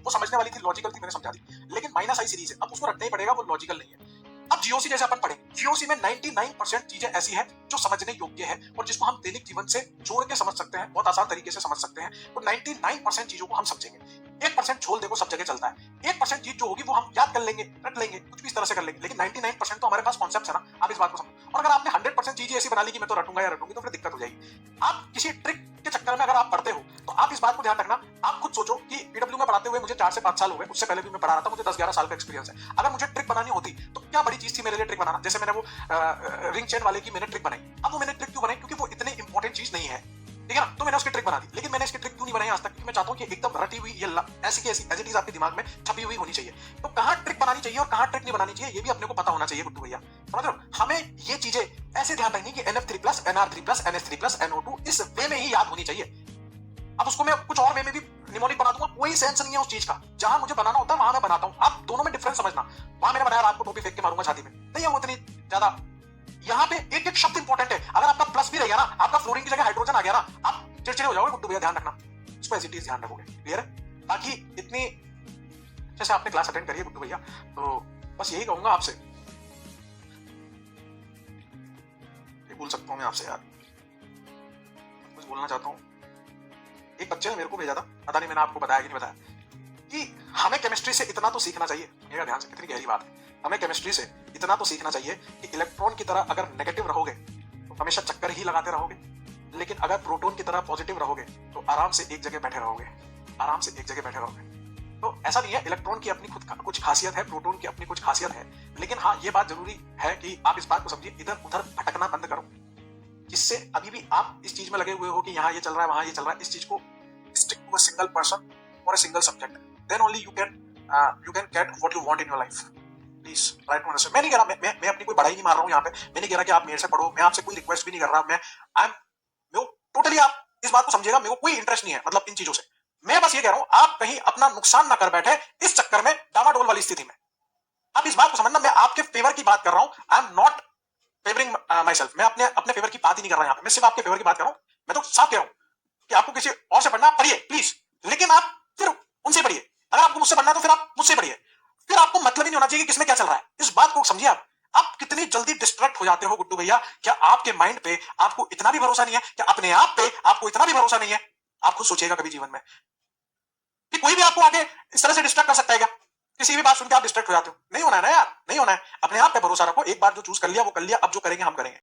वो समझने वाली थी, लॉजिकल थी, मैंने समझा दी। लेकिन माइनस आई सीरीज है, अब उसको रटना ही पड़ेगा, वो लॉजिकल नहीं है। अब जीओसी जैसे अपन पढ़ेंगे, जीओसी में 99% चीजें ऐसी हैं जो समझने योग्य है और जिसको हम दैनिक जीवन से जोड़ के समझ सकते हैं, बहुत आसान तरीके से समझ सकते हैं। तो 99% चीजों को हम समझेंगे। 1% छोड़ देखो, सब जगह चलता है। 1% चीज जो होगी वो हम याद कर लेंगे, रट लेंगे, कुछ भी इस तरह से कर लेंगे, लेकिन 99% तो हमारे पास कॉन्सेप्ट है ना। आप इस बात को समझो। और अगर आपने 100% चीजें ऐसी बना ली कि मैं तो रटूंगा या रटूंगी, तो फिर दिक्कत हो जाएगी। आप किसी ट्रिक के चक्कर में अगर आप पढ़ते हो तो आप इस बात को ध्यान रखना। आप खुद सोचो कि पीडब्ल्यू में पढ़ाते हुए मुझे 4 से 5 साल हो गए, उससे पहले भी मैं पढ़ा रहा था, मुझे 10-11 साल का एक्सपीरियंस है। अगर मुझे ट्रिक बनानी होती तो क्या बड़ी चीज थी मेरे लिए ट्रिक बनाना। जैसे मैंने वो रिंग चेन वाले की मैंने ट्रिक बनाई। अब वो मैंने ट्रिक क्यों बनाई? क्योंकि वो इतनी इंपॉर्टेंट चीज नहीं है, ठीक है ना, तो मैंने उसकी ट्रिक बना दी। लेकिन मैंने इसकी ट्रिक क्यों नहीं बनाई आज तक? क्योंकि मैं चाहता हूं कि एकदम रटी हुई ये ऐसी की ऐसी एज इट इज आपके दिमाग में छपी हुई होनी चाहिए। तो कहां ट्रिक बनानी चाहिए और कहां ट्रिक नहीं बनानी चाहिए, ये भी अपने को पता होना चाहिए गुड्डू भैया, समझ रहे हो। हमें ये चीजें ऐसे ध्यान रखनी कि NF3+, NR3+, NH3+, NO2 इस वे में ही याद होनी चाहिए। अब उसको मैं कुछ और वे में भी निमोनिक बना दूंगा, कोई सेंस नहीं है उस चीज का। जहां मुझे बनाना होता है वहां मैं बनाता हूं। आप दोनों में डिफरेंस समझना। वहां मैंने बनाया रात को टोपी फेंक के मारूंगा छाती में, नहीं है वो इतनी ज्यादा। यहाँ पे एक एक शब्द इंपॉर्टेंट है। अगर आपका प्लस भी रह गया ना, आपका फ्लोरीन की जगह हाइड्रोजन आ गया ना, आप चिड़चिड़े हो जाओगे गुड्डू भैया, ध्यान रखना। इसको एज इट इज ध्यान रखोगे, क्लियर है। बाकी इतनी जैसे आपने क्लास अटेंड करी है गुड्डू भैया, तो बस यही कहूंगा आपसे, ये बोल सकता हूँ मैं आपसे यार, कुछ बोलना चाहता हूँ। एक बच्चे ने मेरे को भेजा था, पता नहीं मैंने आपको बताया कि नहीं बताया, कि हमें केमिस्ट्री से इतना तो सीखना चाहिए। मेरा ध्यान से, कितनी गहरी बात है। हमें केमिस्ट्री से इतना तो सीखना चाहिए कि इलेक्ट्रॉन की तरह अगर नेगेटिव रहोगे तो हमेशा चक्कर ही लगाते रहोगे, लेकिन अगर प्रोटॉन की तरह पॉजिटिव रहोगे तो आराम से एक जगह बैठे रहोगे, आराम से एक जगह बैठे रहोगे। तो ऐसा नहीं है, इलेक्ट्रॉन की अपनी खुद कुछ खासियत है, प्रोटॉन की अपनी कुछ खासियत है, लेकिन हाँ ये बात जरूरी है कि आप इस बात को समझिए, इधर उधर भटकना बंद करो, जिससे अभी भी आप इस चीज में लगे हुए हो कि यहाँ ये चल रहा है, वहां ये चल रहा है। इस चीज को stick to a single person or a single subject, then only you can get what you want in your life. Please try to understand. मैं नहीं कह रहा, मैं अपनी कोई बड़ाई नहीं मार रहा हूँ यहाँ पे। मैं नहीं कह रहा कि आप मेरे से पढ़ो, मैं आपसे कोई रिक्वेस्ट भी नहीं कर रहा। मैं टोटली, आप इस बात को समझिएगा, मेरे को कोई इंटरेस्ट नहीं है मतलब इन चीजों से। मैं बस ये कह रहा हूँ, आप कहीं अपना नुकसान ना कर बैठे इस चक्कर में, डामाडोल वाली स्थिति में। आप इस बात को समझना, मैं आपके फेवर की बात कर रहा हूँ। I am not favouring my self. मैं अपने फेवर की बात ही नहीं कर रहा यहाँ पे, मैं सिर्फ आपके फेवर की बात कर रहा हूँ। मैं तो साफ कह रहा हूँ कि आपको किसी और से पढ़ना, पढ़िए प्लीज, लेकिन आप फिर उनसे पढ़िए। अगर आपको मुझसे पढ़ना है तो फिर आप मुझसे पढ़िए। फिर आपको मतलब ही नहीं होना चाहिए कि किसमें क्या चल रहा है। इस बात को समझिए। आप कितनी जल्दी डिस्ट्रैक्ट हो जाते हो गुड्डू भैया। क्या आपके माइंड पे आपको इतना भी भरोसा नहीं है? क्या अपने आप पे आपको इतना भी भरोसा नहीं है? आप खुद सोचिएगा कभी जीवन में कि कोई भी आपको आगे इस तरह से डिस्ट्रैक्ट कर सकता है क्या? किसी भी बात सुन के आप डिस्ट्रैक्ट हो जाते हो? नहीं होना है ना यार, नहीं होना है। अपने आप पे भरोसा रखो। एक बार जो चूज कर लिया वो कर लिया, अब जो करेंगे हम करेंगे।